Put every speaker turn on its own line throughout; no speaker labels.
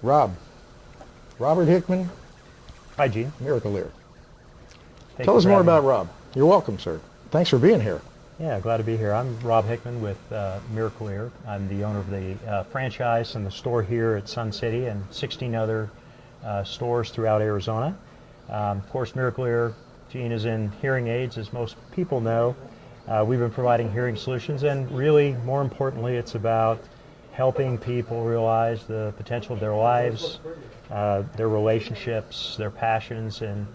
Robert Hickman,
Hi, Gene.
Miracle Ear.
Thank
Tell
you
us
for
more
having
about
me.
Rob. You're welcome, sir. Thanks for being here.
Yeah, glad to be here. I'm Rob Hickman with Miracle Ear. I'm the owner of the franchise and the store here at Sun City and 16 other stores throughout Arizona. Of course, Miracle Ear, Gene, is in hearing aids, as most people know. We've been providing hearing solutions, and really, more importantly, it's about helping people realize the potential of their lives, their relationships, their passions, and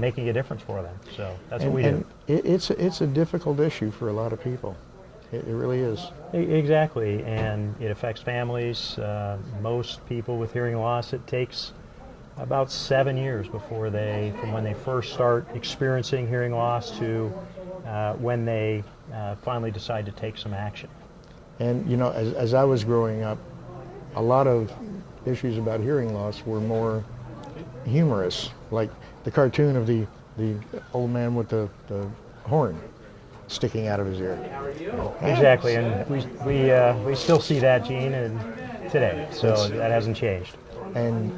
making a difference for them. So that's what we do.
It's a difficult issue for a lot of people. It really is.
Exactly, and it affects families. Most people with hearing loss, it takes about 7 years before from when they first start experiencing hearing loss to when they finally decide to take some action.
And you know, as I was growing up, a lot of issues about hearing loss were more humorous, like the cartoon of the old man with the horn sticking out of his ear.
Exactly, and we still see that, Gene, today, so that hasn't changed.
And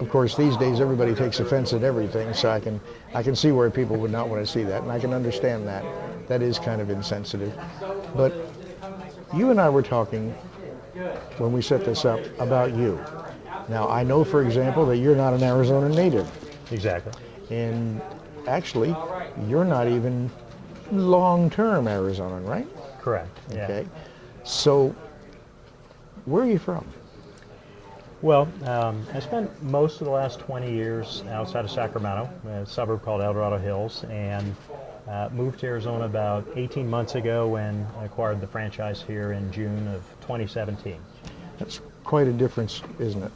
of course, these days everybody takes offense at everything, so I can see where people would not want to see that, and I can understand that. That is kind of insensitive. But you and I were talking when we set this up about you. Now, I know, for example, that you're not an Arizona native.
Exactly.
And actually, you're not even long-term Arizonan, right?
Correct. Yeah.
Okay. So, where are you from?
Well, I spent most of the last 20 years outside of Sacramento, a suburb called Dorado Hills, and moved to Arizona about 18 months ago when I acquired the franchise here in June of 2017.
That's quite a difference, isn't it?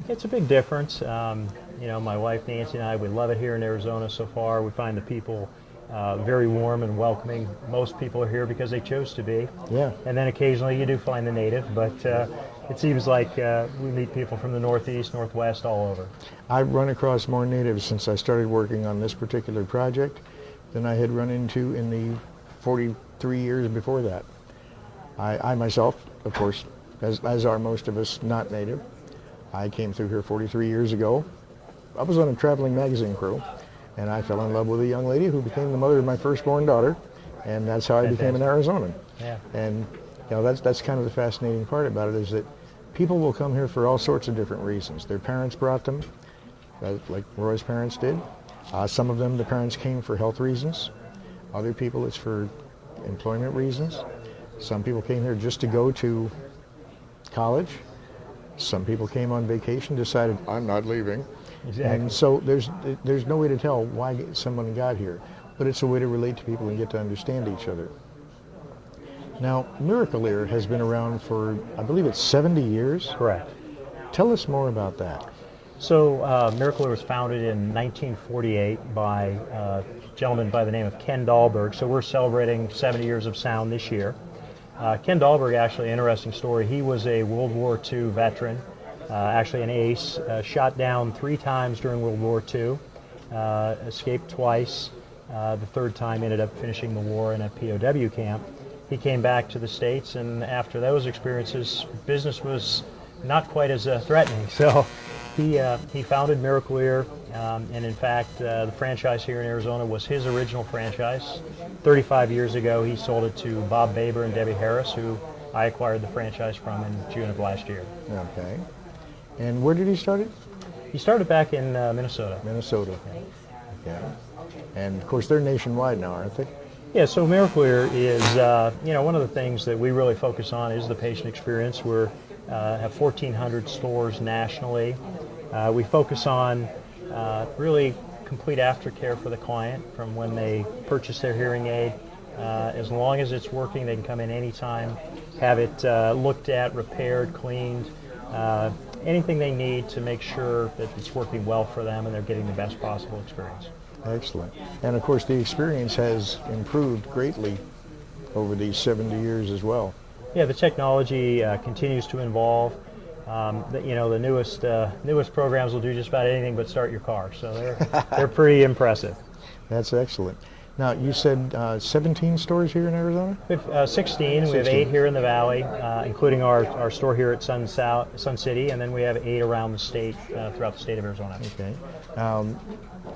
It's a big difference. You know, my wife Nancy and I, we love it here in Arizona so far. We find the people very warm and welcoming. Most people are here because they chose to be.
Yeah.
And then occasionally you do find the native, but it seems like we meet people from the Northeast, Northwest, all over.
I've run across more natives since I started working on this particular project than I had run into in the 43 years before that. I myself, of course, as are most of us, not native. I came through here 43 years ago. I was on a traveling magazine crew, and I fell in love with a young lady who became the mother of my firstborn daughter, and that's how I became an Arizonan. Yeah. And you know, that's kind of the fascinating part about it, is that people will come here for all sorts of different reasons. Their parents brought them, like Roy's parents did. Some of them, the parents came for health reasons. Other people, it's for employment reasons. Some people came here just to go to college. Some people came on vacation, decided, I'm not leaving.
Exactly.
And so there's no way to tell why someone got here, but it's a way to relate to people and get to understand each other. Now, Miracle Ear has been around for, I believe it's 70 years?
Correct.
Tell us more about that.
So Miracle Ear was founded in 1948 by a gentleman by the name of Ken Dahlberg. So we're celebrating 70 years of sound this year. Ken Dahlberg, actually, interesting story. He was a World War II veteran, actually an ace, shot down 3 times during World War II, escaped twice. The third time ended up finishing the war in a POW camp. He came back to the States, and after those experiences, business was not quite as threatening. So he founded Miracle Ear, and in fact, the franchise here in Arizona was his original franchise. 35 years ago, he sold it to Bob Maber and Debbie Harris, who I acquired the franchise from in June of last year.
Okay. And where did he start it?
He started back in Minnesota.
Minnesota. Yeah. And of course, they're nationwide now, aren't they?
Yeah, so Miracle Ear is, you know, one of the things that we really focus on is the patient experience. We have 1,400 stores nationally. We focus on really complete aftercare for the client from when they purchase their hearing aid. As long as it's working, they can come in anytime, have it looked at, repaired, cleaned, anything they need to make sure that it's working well for them and they're getting the best possible experience.
Excellent. And of course, the experience has improved greatly over these 70 years as well.
Yeah, the technology continues to evolve. You know, the newest programs will do just about anything but start your car, so they're pretty impressive.
That's excellent. Now, you said 17 stores here in Arizona?
We have 16. We have
16.
8 here in the valley, including our store here at Sun City, and then we have 8 around the state, throughout the state of Arizona.
Okay.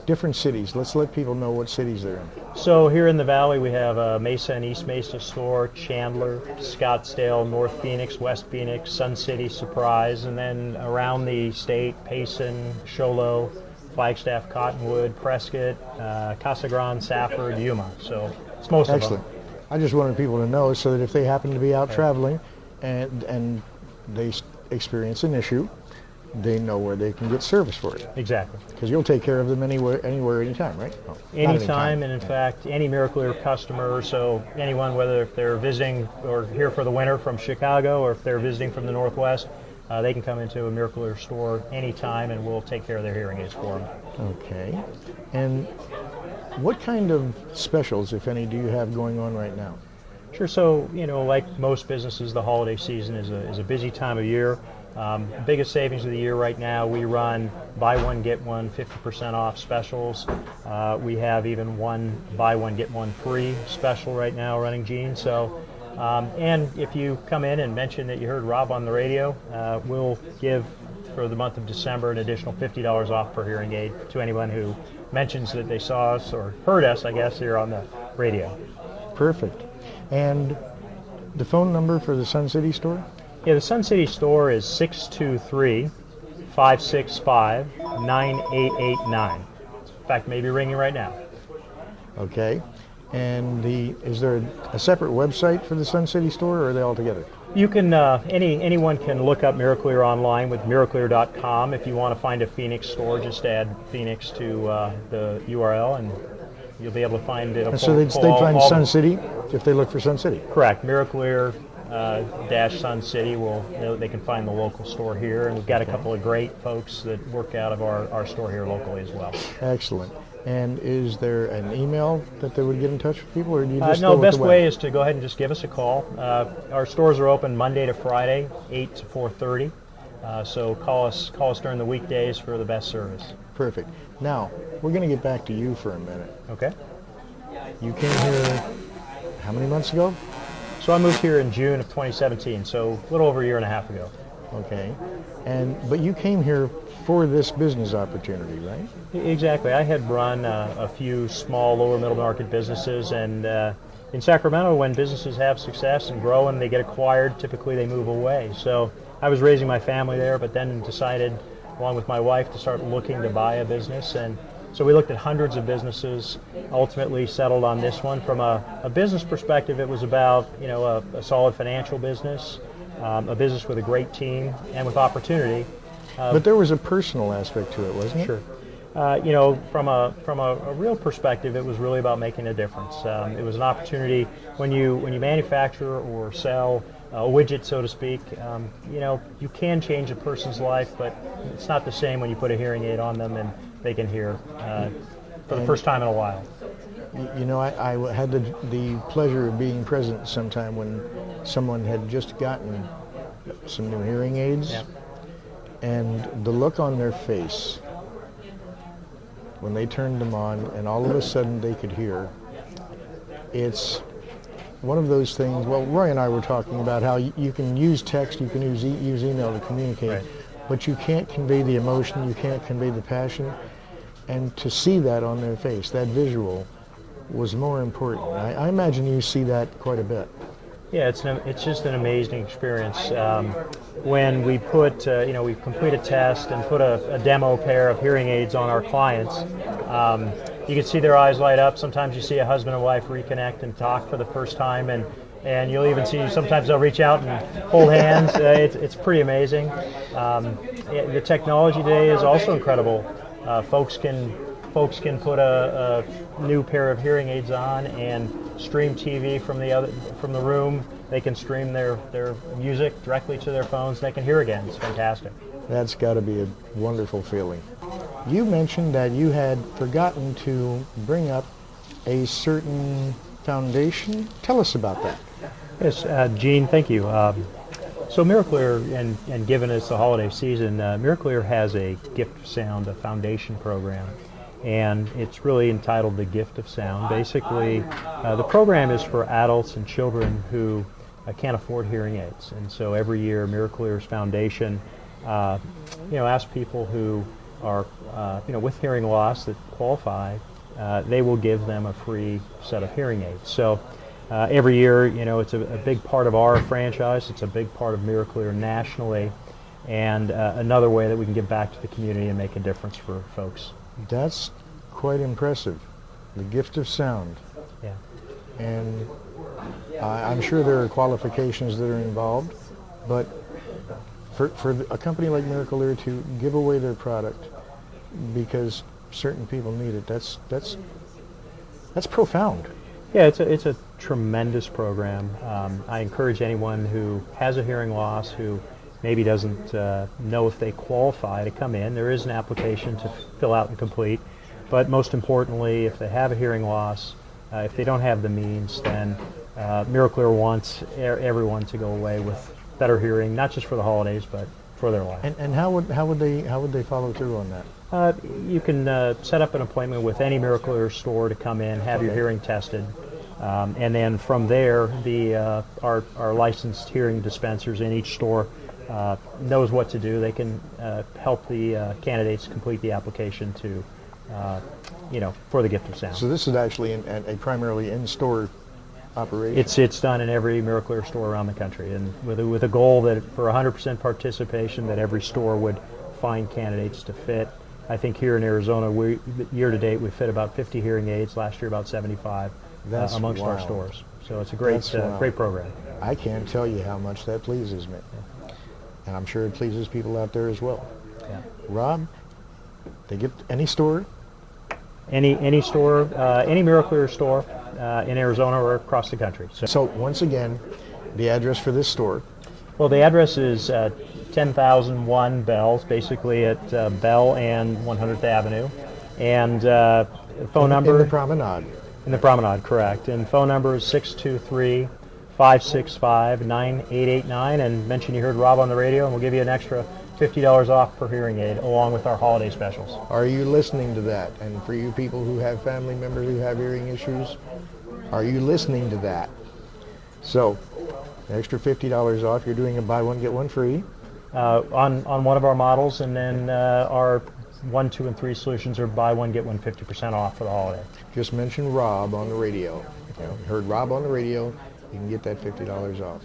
Different cities. Let's let people know what cities they're in.
So here in the valley, we have a Mesa and East Mesa store, Chandler, Scottsdale, North Phoenix, West Phoenix, Sun City, Surprise, and then around the state, Payson, Sholo, Flagstaff, Cottonwood, Prescott, Casa, Grande, Safford, Yuma. So it's most
Excellent.
of them.
I just wanted people to know so that if they happen to be out traveling and they experience an issue, they know where they can get service for it.
Exactly.
Because you'll take care of them anywhere, anytime, right? Oh, not
Anytime, and in fact, any Miracle Ear customer, so anyone, whether if they're visiting or here for the winter from Chicago or if they're visiting from the Northwest, they can come into a Miracle Ear store anytime and we'll take care of their hearing aids for them.
Okay. And what kind of specials, if any, do you have going on right now?
Sure. So, like most businesses, the holiday season is a busy time of year. Biggest savings of the year right now, we run buy one, get one, 50% off specials. We have even one buy one, get one free special right now running, Gene. So, and if you come in and mention that you heard Rob on the radio, we'll give for the month of December an additional $50 off per hearing aid to anyone who mentions that they saw us or heard us, I guess, here on the radio.
Perfect. And the phone number for the Sun City store?
Yeah, the Sun City store is 623-565-9889. In fact, maybe ringing right now.
Okay. And is there a separate website for the Sun City store, or are they all together?
You can anyone can look up Miracle Ear online with miracleear.com. If you want to find a Phoenix store, just add Phoenix to the URL, and you'll be able to find it.
And so they'd find Sun City if they look for Sun City.
Correct. Miracle Ear dash Sun City they can find the local store here, and we've got a couple of great folks that work out of our store here locally as well.
Excellent. And is there an email that they would get in touch with people, or do you just
no,
go with
best
the web?
way is to go ahead and just give us a call. Our stores are open Monday to Friday, 8 to 4:30. So call us during the weekdays for the best service.
Perfect. Now, we're going to get back to you for a minute.
Okay.
You came here how many months ago?
So I moved here in June of 2017, so a little over a year and a half ago.
Okay. But you came here for this business opportunity, right?
Exactly. I had run a few small lower middle market businesses, and in Sacramento, when businesses have success and grow and they get acquired, typically they move away. So I was raising my family there, but then decided, along with my wife, to start looking to buy a business. And so we looked at hundreds of businesses, ultimately settled on this one. From a business perspective, it was about a solid financial business, a business with a great team and with opportunity.
But there was a personal aspect to it, wasn't it?
Sure. From a real perspective, it was really about making a difference. It was an opportunity when you manufacture or sell a widget, so to speak. You can change a person's life, but it's not the same when you put a hearing aid on them and they can hear for the first time in a while.
I had the pleasure of being present sometime when someone had just gotten some new hearing aids.
Yeah.
And the look on their face when they turned them on and all of a sudden they could hear, it's one of those things. Well, Roy and I were talking about how you can use text, you can use email to communicate,
right,
but you can't convey the emotion, you can't convey the passion. And to see that on their face, that visual, was more important. I imagine you see that quite a bit.
Yeah, it's just an amazing experience. When we put, we complete a test and put a demo pair of hearing aids on our clients, you can see their eyes light up. Sometimes you see a husband and wife reconnect and talk for the first time, and you'll even see sometimes they'll reach out and hold hands. It's pretty amazing. The technology today is also incredible. Folks can put a new pair of hearing aids on and stream TV from the room. They can stream their music directly to their phones. They can hear again. It's fantastic.
That's got to be a wonderful feeling. You mentioned that you had forgotten to bring up a certain foundation. Tell us about that.
Yes, Gene, thank you. So Miracle Ear, and given it's the holiday season, Miracle Ear has a Gift of Sound, a foundation program. and it's really entitled The Gift of Sound. Basically, the program is for adults and children who can't afford hearing aids, and so every year Miracle Ears Foundation asks people who are with hearing loss that qualify, they will give them a free set of hearing aids. So every year, it's a big part of our franchise. It's a big part of Miracle Ear nationally, and another way that we can give back to the community and make a difference for folks.
That's quite impressive. The gift of sound.
Yeah.
And I'm sure there are qualifications that are involved, but for a company like Miracle Ear to give away their product because certain people need it, that's profound.
Yeah, it's a tremendous program. I encourage anyone who has a hearing loss, who maybe doesn't know if they qualify, to come in. There is an application to fill out and complete, but most importantly, if they have a hearing loss, if they don't have the means, then Miracle Ear wants everyone to go away with better hearing, not just for the holidays, but for their life.
And how would they follow through on that?
You can set up an appointment with any Miracle Ear store to come in, have your hearing tested, and then from there, our licensed hearing dispensers in each store knows what to do. They can help the candidates complete the application to, for the gift of sound.
So this is actually a primarily in-store operation.
It's done in every Miracle Ear store around the country, and with a goal that for 100% participation, that every store would find candidates to fit. I think here in Arizona, year to date, we fit about 50 hearing aids. Last year, about 75 amongst our stores. So it's a great program.
I can't tell you how much that pleases me, and I'm sure it pleases people out there as well.
Yeah.
Rob, they get any store?
Any store, any Miracle Ear store in Arizona or across the country.
So once again, the address for this store.
Well, the address is 10,001 Bells, basically at Bell and 100th Avenue, and phone number
in the Promenade.
In the Promenade, correct. And phone number is 623-565-9889. And mention you heard Rob on the radio, and we'll give you an extra $50 off per hearing aid, along with our holiday specials.
Are you listening to that? And for you people who have family members who have hearing issues, are you listening to that? So, an extra $50 off. You're doing a buy one get one free
on one of our models, and then our 1, 2, and 3 solutions are buy one get one 50% off for the holiday.
Just mention Rob on the radio. You heard Rob on the radio. You can get that $50 off.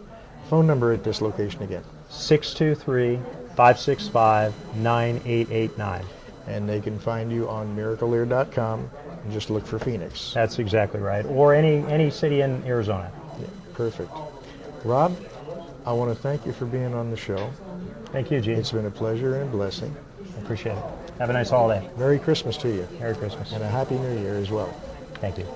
Phone number at this location again.
623-565-9889.
And they can find you on miracleear.com and just look for Phoenix.
That's exactly right. Or any city in Arizona.
Yeah, perfect. Rob, I want to thank you for being on the show.
Thank you, Gene.
It's been a pleasure and a blessing.
I appreciate it. Have a nice holiday.
Merry Christmas to you.
Merry Christmas.
And a Happy New Year as well.
Thank you.